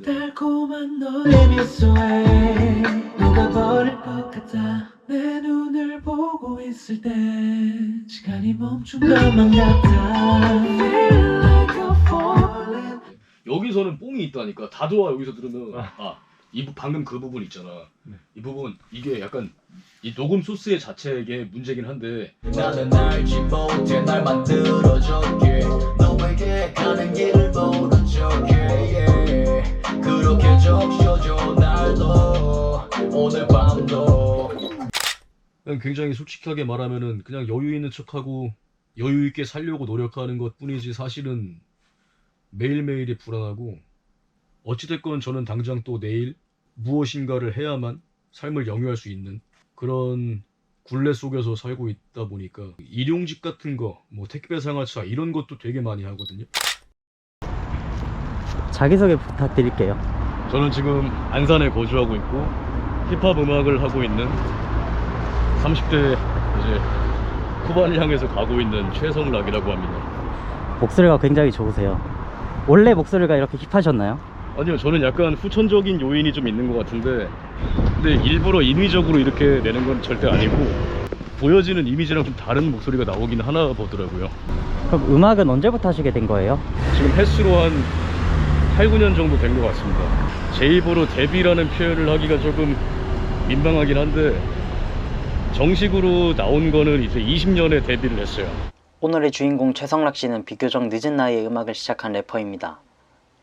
달콤한 너의 미소에 녹아버릴 것 같아. 내 눈을 보고 있을 때 시간이 멈춘 것만 같아. Feel like I'm falling. 여기서는 뽕이 있다니까. 다 좋아. 여기서 들으면 방금 그 부분 있잖아. 이 부분 이게 약간 이 녹음 소스의 자체의 문제긴 한데 나는 알지 못해 날 만들어줄게 너에게 가는 길을 보여줄게 yeah. 그렇게 적셔줘 날도 오늘 밤도. 그냥 굉장히 솔직하게 말하면은 그냥 여유 있는 척하고 여유 있게 살려고 노력하는 것 뿐이지 사실은 매일매일이 불안하고 어찌됐건 저는 당장 또 내일 무엇인가를 해야만 삶을 영위할 수 있는 그런 굴레 속에서 살고 있다 보니까 일용직 같은 거, 뭐 택배 상하차 이런 것도 되게 많이 하거든요. 자기소개 부탁드릴게요. 저는 지금 안산에 거주하고 있고 힙합 음악을 하고 있는 30대 이제 후반을 향해서 가고 있는 최성락이라고 합니다. 목소리가 굉장히 좋으세요. 원래 목소리가 이렇게 힙하셨나요? 아니요, 저는 약간 후천적인 요인이 좀 있는 것 같은데 근데 일부러 인위적으로 이렇게 내는 건 절대 아니고 보여지는 이미지랑 좀 다른 목소리가 나오긴 하나 보더라고요. 그럼 음악은 언제부터 하시게 된 거예요? 지금 횟수로 한 8, 9년 정도 된 것 같습니다. 제 입으로 데뷔라는 표현을 하기가 조금 민망하긴 한데 정식으로 나온 거는 이제 20년에 데뷔를 했어요. 오늘의 주인공 최성락 씨는 비교적 늦은 나이에 음악을 시작한 래퍼입니다.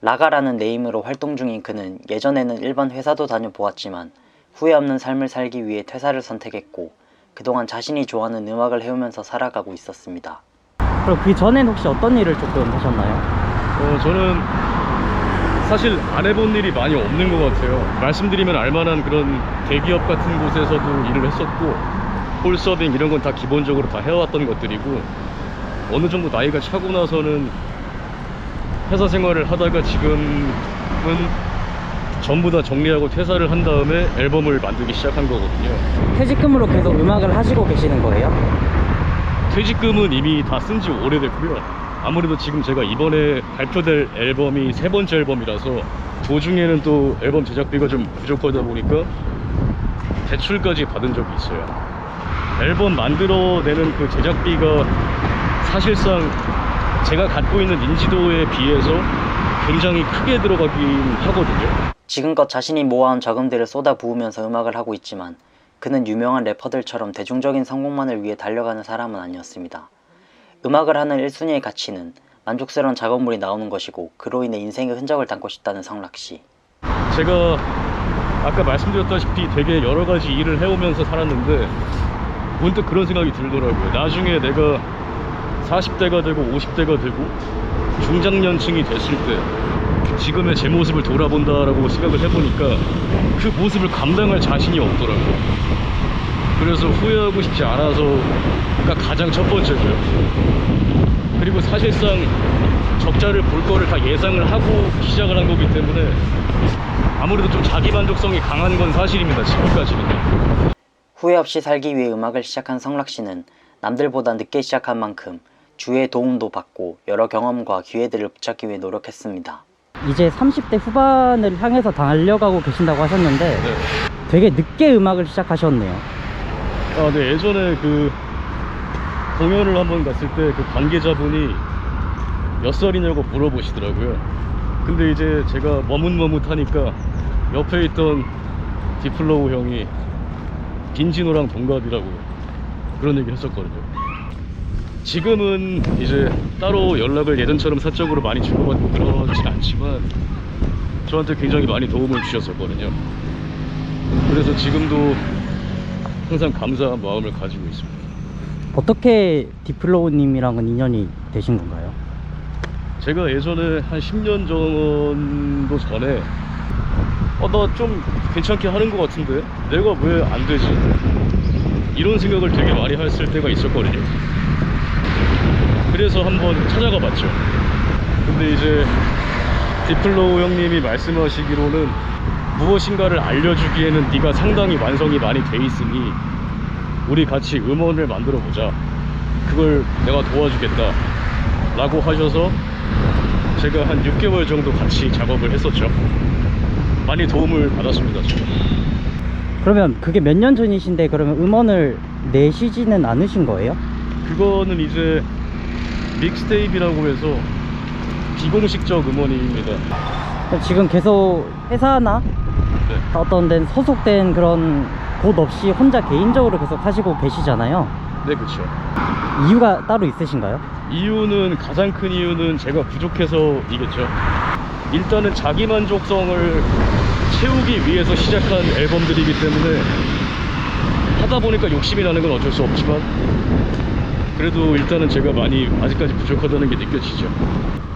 라가라는 네임으로 활동 중인 그는 예전에는 일반 회사도 다녀보았지만 후회 없는 삶을 살기 위해 퇴사를 선택했고 그동안 자신이 좋아하는 음악을 해오면서 살아가고 있었습니다. 그럼 그 전엔 혹시 어떤 일을 조금 하셨나요? 저는 사실 안 해본 일이 많이 없는 것 같아요. 말씀드리면 알만한 그런 대기업 같은 곳에서도 일을 했었고 홀서빙 이런 건 다 기본적으로 다 해왔던 것들이고 어느 정도 나이가 차고 나서는 회사 생활을 하다가 지금은 전부 다 정리하고 퇴사를 한 다음에 앨범을 만들기 시작한 거거든요. 퇴직금으로 계속 음악을 하시고 계시는 거예요? 퇴직금은 이미 다 쓴 지 오래됐고요. 아무래도 지금 제가 이번에 발표될 앨범이 세 번째 앨범이라서 도중에는 또 앨범 제작비가 좀 부족하다 보니까 대출까지 받은 적이 있어요. 앨범 만들어내는 그 제작비가 사실상 제가 갖고 있는 인지도에 비해서 굉장히 크게 들어가긴 하거든요. 지금껏 자신이 모아온 자금들을 쏟아부으면서 음악을 하고 있지만 그는 유명한 래퍼들처럼 대중적인 성공만을 위해 달려가는 사람은 아니었습니다. 음악을 하는 1순위의 가치는 만족스러운 작업물이 나오는 것이고 그로 인해 인생의 흔적을 담고 싶다는 성락씨. 제가 아까 말씀드렸다시피 되게 여러 가지 일을 해오면서 살았는데 문득 그런 생각이 들더라고요. 나중에 내가 40대가 되고 50대가 되고 중장년층이 됐을 때 지금의 제 모습을 돌아본다라고 생각을 해보니까 그 모습을 감당할 자신이 없더라고요. 그래서 후회하고 싶지 않아서가 가장 첫 번째고요. 그리고 사실상 적자를 볼 거를 다 예상을 하고 시작을 한 거기 때문에 아무래도 좀 자기만족성이 강한 건 사실입니다. 지금까지는. 후회 없이 살기 위해 음악을 시작한 성락씨는 남들보다 늦게 시작한 만큼 주위의 도움도 받고 여러 경험과 기회들을 붙잡기 위해 노력했습니다. 이제 30대 후반을 향해서 달려가고 계신다고 하셨는데 네. 되게 늦게 음악을 시작하셨네요. 네. 예전에 그 공연을 한번 갔을 때 그 관계자분이 몇 살이냐고 물어보시더라고요. 근데 이제 제가 머뭇머뭇하니까 옆에 있던 디플로우 형이 빈지노랑 동갑이라고 그런 얘기를 했었거든요. 지금은 이제 따로 연락을 예전처럼 사적으로 많이 주고받고 그러진 않지만 저한테 굉장히 많이 도움을 주셨었거든요. 그래서 지금도 항상 감사한 마음을 가지고 있습니다. 어떻게 디플로우님이랑은 인연이 되신 건가요? 제가 예전에 한 10년 정도 전에 나 좀 괜찮게 하는 것 같은데 내가 왜 안 되지? 이런 생각을 되게 많이 했을 때가 있었거든요. 그래서 한번 찾아가 봤죠. 근데 이제 디플로우 형님이 말씀하시기로는 무엇인가를 알려주기에는 네가 상당히 완성이 많이 돼 있으니 우리 같이 음원을 만들어 보자. 그걸 내가 도와주겠다 라고 하셔서 제가 한 6개월 정도 같이 작업을 했었죠. 많이 도움을 받았습니다 지금. 그러면 그게 몇 년 전이신데 그러면 음원을 내시지는 않으신 거예요? 그거는 이제 믹스테이프라고 해서 비공식적 음원입니다. 지금 계속 회사나 네. 어떤 데는 소속된 그런 곳 없이 혼자 개인적으로 계속 하시고 계시잖아요. 네, 그렇죠. 이유가 따로 있으신가요? 이유는, 가장 큰 이유는 제가 부족해서이겠죠. 일단은 자기 만족성을 채우기 위해서 시작한 앨범들이기 때문에 하다 보니까 욕심이 나는 건 어쩔 수 없지만, 그래도 일단은 제가 많이 아직까지 부족하다는 게 느껴지죠.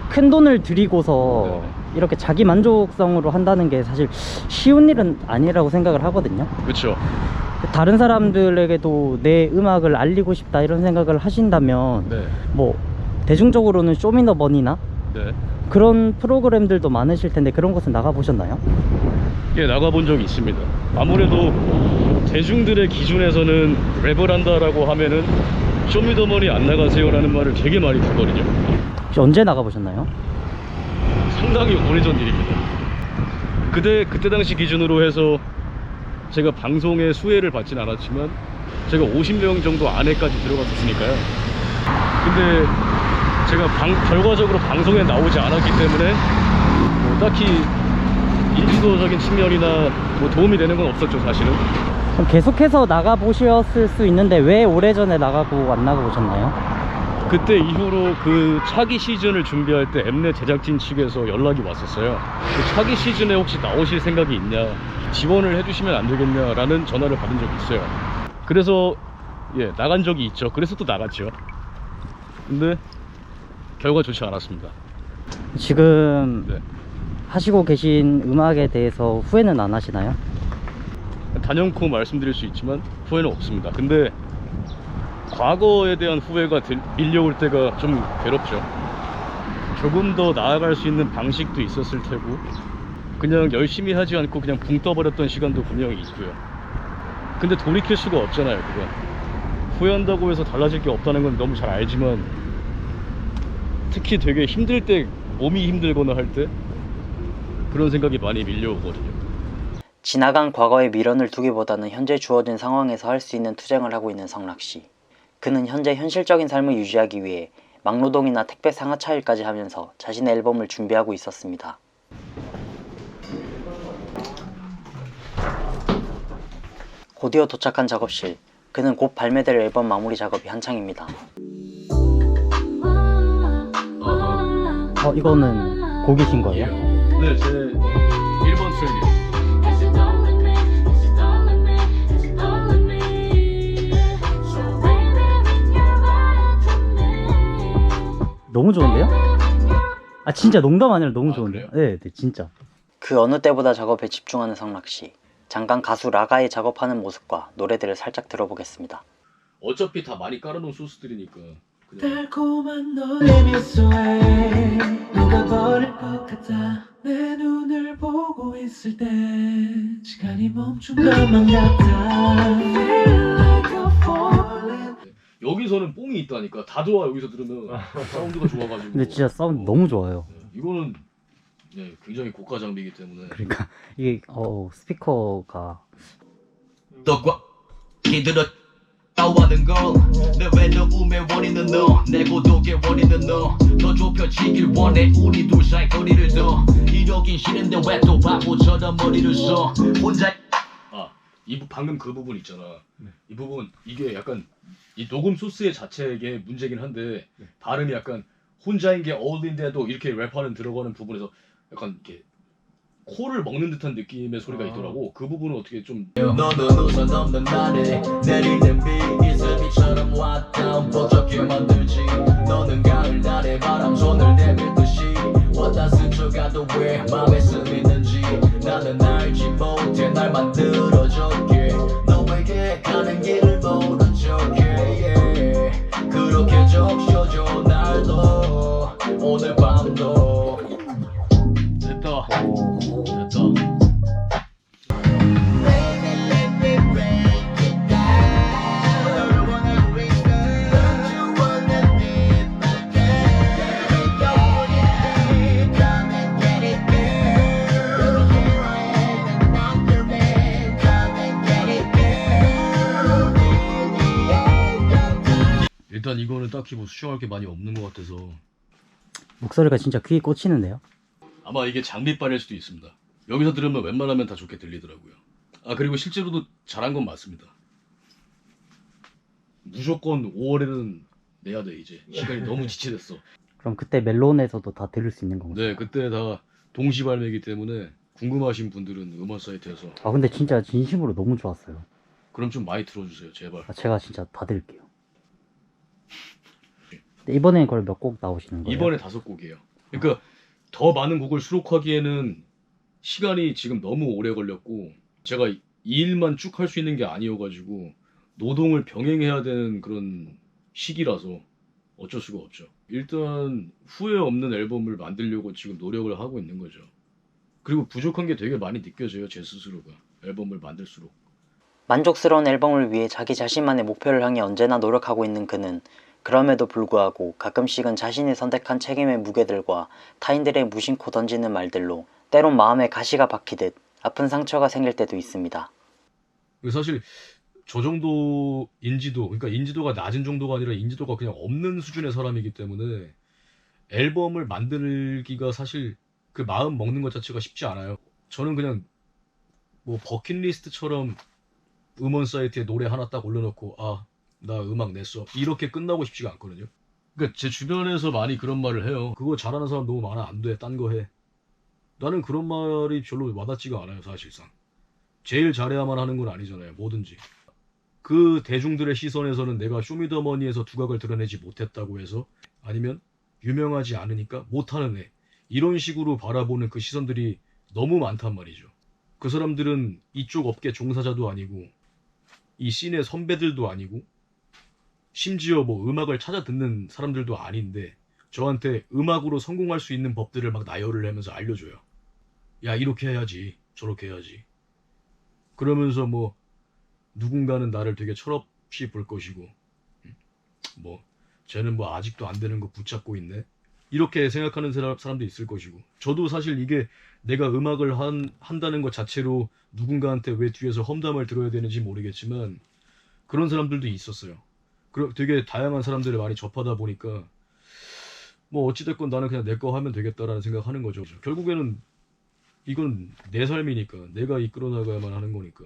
큰 돈을 들이고서 네. 이렇게 자기 만족성으로 한다는 게 사실 쉬운 일은 아니라고 생각을 하거든요. 그렇죠. 다른 사람들에게도 내 음악을 알리고 싶다 이런 생각을 하신다면 네. 뭐 대중적으로는 쇼미더머니나 네. 그런 프로그램들도 많으실 텐데 그런 곳은 나가보셨나요? 예, 나가본 적이 있습니다. 아무래도 대중들의 기준에서는 랩을 한다라고 하면은 쇼미더머니 안 나가세요 라는 말을 되게 많이 듣거든요. 혹시 언제 나가보셨나요? 상당히 오래전 일입니다. 그때 당시 기준으로 해서 제가 방송에 수혜를 받진 않았지만 제가 50명 정도 안에까지 들어갔었으니까요. 근데 제가 결과적으로 방송에 나오지 않았기 때문에 뭐 딱히 인지도적인 측면이나 뭐 도움이 되는 건 없었죠, 사실은. 그럼 계속해서 나가보셨을 수 있는데 왜 오래전에 나가고 안 나가보셨나요? 그때 이후로 그 차기 시즌을 준비할 때 엠넷 제작진 측에서 연락이 왔었어요. 그 차기 시즌에 혹시 나오실 생각이 있냐, 지원을 해주시면 안 되겠냐라는 전화를 받은 적이 있어요. 그래서 예, 나간 적이 있죠. 그래서 또 나갔죠. 근데 결과 좋지 않았습니다. 지금 네. 하시고 계신 음악에 대해서 후회는 안 하시나요? 단연코 말씀드릴 수 있지만 후회는 없습니다. 근데 과거에 대한 후회가 밀려올 때가 좀 괴롭죠. 조금 더 나아갈 수 있는 방식도 있었을 테고, 그냥 열심히 하지 않고 그냥 붕 떠버렸던 시간도 분명히 있고요. 근데 돌이킬 수가 없잖아요, 그건. 후회한다고 해서 달라질 게 없다는 건 너무 잘 알지만, 특히 되게 힘들 때, 몸이 힘들거나 할 때 그런 생각이 많이 밀려오거든요. 지나간 과거에 미련을 두기보다는 현재 주어진 상황에서 할 수 있는 투쟁을 하고 있는 성락씨. 그는 현재 현실적인 삶을 유지하기 위해 막노동이나 택배 상하차 일까지 하면서 자신의 앨범을 준비하고 있었습니다. 곧이어 도착한 작업실. 그는 곧 발매될 앨범 마무리 작업이 한창입니다. 이거는 곡이신 거예요? 네, 제 1번 트랙이에요. 너무 좋은데요? 아 진짜 농담 아니라 너무 좋은데요? 그래요? 네, 진짜. 그 어느 때보다 작업에 집중하는 성락씨. 잠깐 가수 라가의 작업하는 모습과 노래들을 살짝 들어보겠습니다. 어차피 다 많이 깔아놓은 소스들이니까 그냥. 달콤한 너의 미소에 녹아버릴 것 같아. 내 눈을 보고 있을 때 시간이 멈춘 것만 같아. Feel like I'm falling. 여기서는 뽕이 있다니까. 다 좋아. 여기서 들으면 사운드가 좋아가지고. 근데 진짜 사운드 너무 좋아요. 네, 이거는 네, 굉장히 고가 장비이기 때문에. 그러니까 이게 스피커가 너과 기들어 나와는 걸내 외로움의 원인은 너, 내 고독의 원인은 너. 더 좁혀지길 원해 우리 둘 사이 거리를 더. 이러긴 싫은데 왜 또 바보처럼 머리를 써 혼자. 방금 그 부분 있잖아. 이 부분 이게 약간 이 녹음 소스의 자체의 문제긴 한데 발음이 약간 혼자인 게 어울린데도 이렇게 랩하는 들어가는 부분에서 약간 이렇게 코를 먹는 듯한 느낌의 소리가 있더라고. 그 부분은 어떻게 좀. 너는 우선 없는 날에 내리는 비 이슬비처럼 왔다 벅적게 만들지. 너는 가을 날에 바람 손을 내밀듯이 왔다 스쳐가도 왜 맘에 스미는지 나는 알지 못해. 날 만들어줬게 너에게 가는 길을 모른 척해. yeah. 그렇게 적셔줘 날도 오늘 밤도. 됐다. 일단 이거는 딱히 뭐 수정할 게 많이 없는 것 같아서 목소리가 진짜 귀에 꽂히는데요? 아마 이게 장비빨일 수도 있습니다. 여기서 들으면 웬만하면 다 좋게 들리더라고요. 아 그리고 실제로도 잘한 건 맞습니다. 무조건 5월에는 내야 돼 이제. 시간이 너무 지체됐어. 그럼 그때 멜론에서도 다 들을 수 있는 건가요? 네 그때 다 동시 발매이기 때문에 궁금하신 분들은 음원 사이트에서 아 근데 진짜 진심으로 너무 좋았어요. 그럼 좀 많이 들어주세요 제발. 아, 제가 진짜 다 들을게요. 근데 이번엔 그걸 몇 곡 나오시는 거예요? 이번에 5곡이에요. 그러니까 더 많은 곡을 수록하기에는 시간이 지금 너무 오래 걸렸고 제가 이 일만 쭉 할 수 있는 게 아니어가지고 노동을 병행해야 되는 그런 시기라서 어쩔 수가 없죠. 일단 후회 없는 앨범을 만들려고 지금 노력을 하고 있는 거죠. 그리고 부족한 게 되게 많이 느껴져요 제 스스로가 앨범을 만들수록. 만족스러운 앨범을 위해 자기 자신만의 목표를 향해 언제나 노력하고 있는 그는 그럼에도 불구하고 가끔씩은 자신이 선택한 책임의 무게들과 타인들의 무심코 던지는 말들로 때론 마음에 가시가 박히듯 아픈 상처가 생길 때도 있습니다. 사실 저 정도 인지도, 그러니까 인지도가 낮은 정도가 아니라 인지도가 그냥 없는 수준의 사람이기 때문에 앨범을 만들기가 사실 그 마음 먹는 것 자체가 쉽지 않아요. 저는 그냥 뭐 버킷리스트처럼 음원 사이트에 노래 하나 딱 올려놓고 아, 나 음악 냈어 이렇게 끝나고 싶지가 않거든요. 그러니까 제 주변에서 많이 그런 말을 해요. 그거 잘하는 사람 너무 많아, 안 돼, 딴 거 해. 나는 그런 말이 별로 와닿지가 않아요 사실상. 제일 잘해야만 하는 건 아니잖아요 뭐든지. 그 대중들의 시선에서는 내가 쇼미더머니에서 두각을 드러내지 못했다고 해서 아니면 유명하지 않으니까 못하는 애 이런 식으로 바라보는 그 시선들이 너무 많단 말이죠. 그 사람들은 이쪽 업계 종사자도 아니고 이 씬의 선배들도 아니고 심지어 뭐 음악을 찾아 듣는 사람들도 아닌데 저한테 음악으로 성공할 수 있는 법들을 막 나열을 하면서 알려줘요. 야 이렇게 해야지 저렇게 해야지. 그러면서 뭐 누군가는 나를 되게 철없이 볼 것이고 뭐 쟤는 뭐 아직도 안 되는 거 붙잡고 있네 이렇게 생각하는 사람도 있을 것이고 저도 사실 이게 내가 음악을 한다는 것 자체로 누군가한테 왜 뒤에서 험담을 들어야 되는지 모르겠지만 그런 사람들도 있었어요. 되게 다양한 사람들을 많이 접하다 보니까 뭐 어찌됐건 나는 그냥 내 거 하면 되겠다라는 생각하는 거죠. 결국에는 이건 내 삶이니까 내가 이끌어 나가야만 하는 거니까.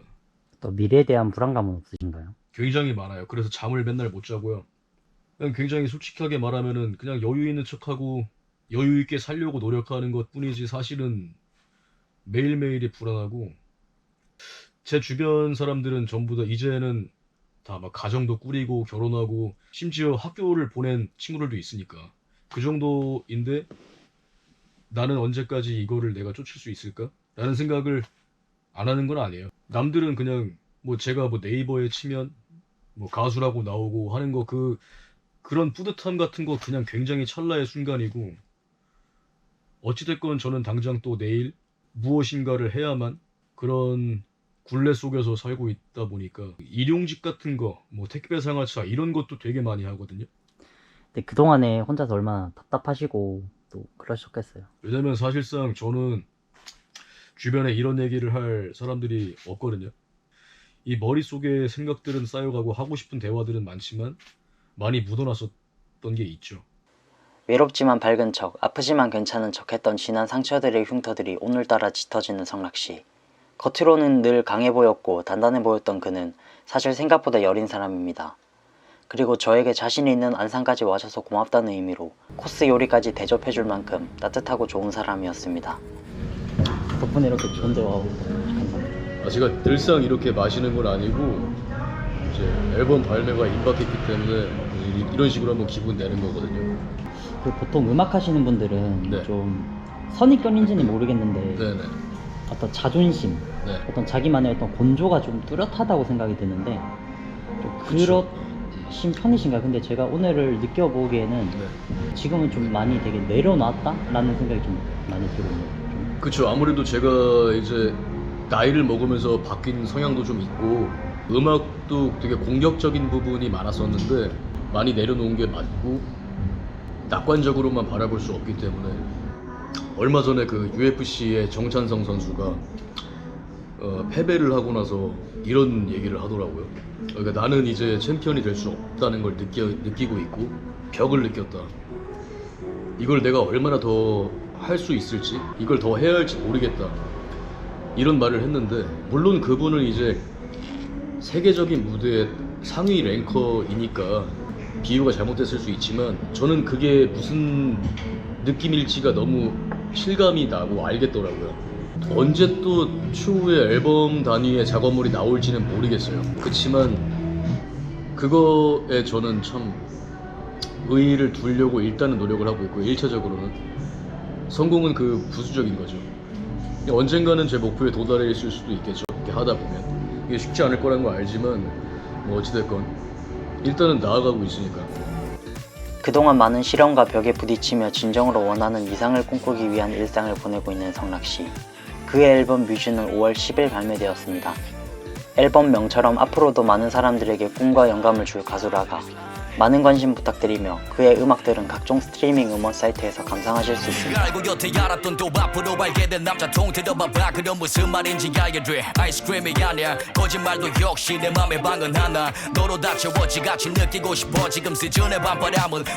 또 미래에 대한 불안감은 없으신가요? 굉장히 많아요. 그래서 잠을 맨날 못 자고요. 그냥 굉장히 솔직하게 말하면은 그냥 여유 있는 척하고 여유 있게 살려고 노력하는 것 뿐이지 사실은 매일매일이 불안하고 제 주변 사람들은 전부 다 이제는 다 막 가정도 꾸리고 결혼하고 심지어 학교를 보낸 친구들도 있으니까 그 정도인데 나는 언제까지 이거를 내가 쫓을 수 있을까? 라는 생각을 안 하는 건 아니에요. 남들은 그냥 뭐 제가 뭐 네이버에 치면 뭐 가수라고 나오고 하는 거 그런 뿌듯함 같은 거 그냥 굉장히 찰나의 순간이고 어찌됐건 저는 당장 또 내일 무엇인가를 해야만 그런 굴레 속에서 살고 있다 보니까 일용직 같은 거 뭐 택배 상하차 이런 것도 되게 많이 하거든요. 근데 그동안에 혼자서 얼마나 답답하시고 또 그러셨겠어요. 왜냐면 사실상 저는 주변에 이런 얘기를 할 사람들이 없거든요. 이 머릿속에 생각들은 쌓여가고 하고 싶은 대화들은 많지만 많이 묻어놨었던 게 있죠. 외롭지만 밝은 척, 아프지만 괜찮은 척 했던 지난 상처들의 흉터들이 오늘따라 짙어지는 성락씨. 겉으로는 늘 강해 보였고 단단해 보였던 그는 사실 생각보다 여린 사람입니다. 그리고 저에게 자신이 있는 안산까지 와줘서 고맙다는 의미로 코스 요리까지 대접해줄 만큼 따뜻하고 좋은 사람이었습니다. 덕분에 이렇게 좋은 데 와서 감사합니다. 제가 늘상 이렇게 마시는 건 아니고 이제 앨범 발매가 임박했기 때문에 이런 식으로 한번 기분 내는 거거든요. 그 보통 음악 하시는 분들은 네. 좀 선입견인지는 모르겠는데 네네. 어떤 자존심, 네. 어떤 자기만의 어떤 곤조가 좀 뚜렷하다고 생각이 드는데 좀 그러신 편이신가요? 근데 제가 오늘을 느껴보기에는 네. 지금은 좀 많이 되게 내려놨다라는 생각이 좀 많이 들어요. 그쵸. 아무래도 제가 이제 나이를 먹으면서 바뀐 성향도 좀 있고 음악도 되게 공격적인 부분이 많았었는데 많이 내려놓은 게 맞고 낙관적으로만 바라볼 수 없기 때문에 얼마 전에 그 UFC의 정찬성 선수가 패배를 하고 나서 이런 얘기를 하더라고요. 그러니까 나는 이제 챔피언이 될 수 없다는 걸 느끼고 있고 벽을 느꼈다. 이걸 내가 얼마나 더 할 수 있을지, 이걸 더 해야 할지 모르겠다. 이런 말을 했는데, 물론 그분은 이제 세계적인 무대의 상위 랭커이니까 비유가 잘못됐을 수 있지만, 저는 그게 무슨 느낌일지가 너무 실감이 나고 알겠더라고요. 언제 또 추후에 앨범 단위의 작업물이 나올지는 모르겠어요. 그렇지만 그거에 저는 참 의의를 두려고 일단은 노력을 하고 있고, 1차적으로는 성공은 그 부수적인 거죠. 언젠가는 제 목표에 도달해 있을 수도 있겠죠. 이렇게 하다 보면 이게 쉽지 않을 거라는 거 알지만 뭐 어찌됐건 일단은 나아가고 있으니까. 그동안 많은 시련과 벽에 부딪히며 진정으로 원하는 이상을 꿈꾸기 위한 일상을 보내고 있는 성락씨. 그의 앨범 뮤즈는 5월 10일 발매되었습니다. 앨범 명처럼 앞으로도 많은 사람들에게 꿈과 영감을 줄 가수 라가. 많은 관심 부탁드리며 그의 음악들은 각종 스트리밍 음원 사이트에서 감상하실 수 있습니다. 알고 여태 알았던 또 앞으로 알게 된 남자통 들어봐봐 그럼 무슨 말인지 알게 돼 아이스크림이 아니야 거짓말도 역시 내 맘의 방은 하나 너로 다 채워지 같이 느끼고 싶어 지금 시즌의 밤바람은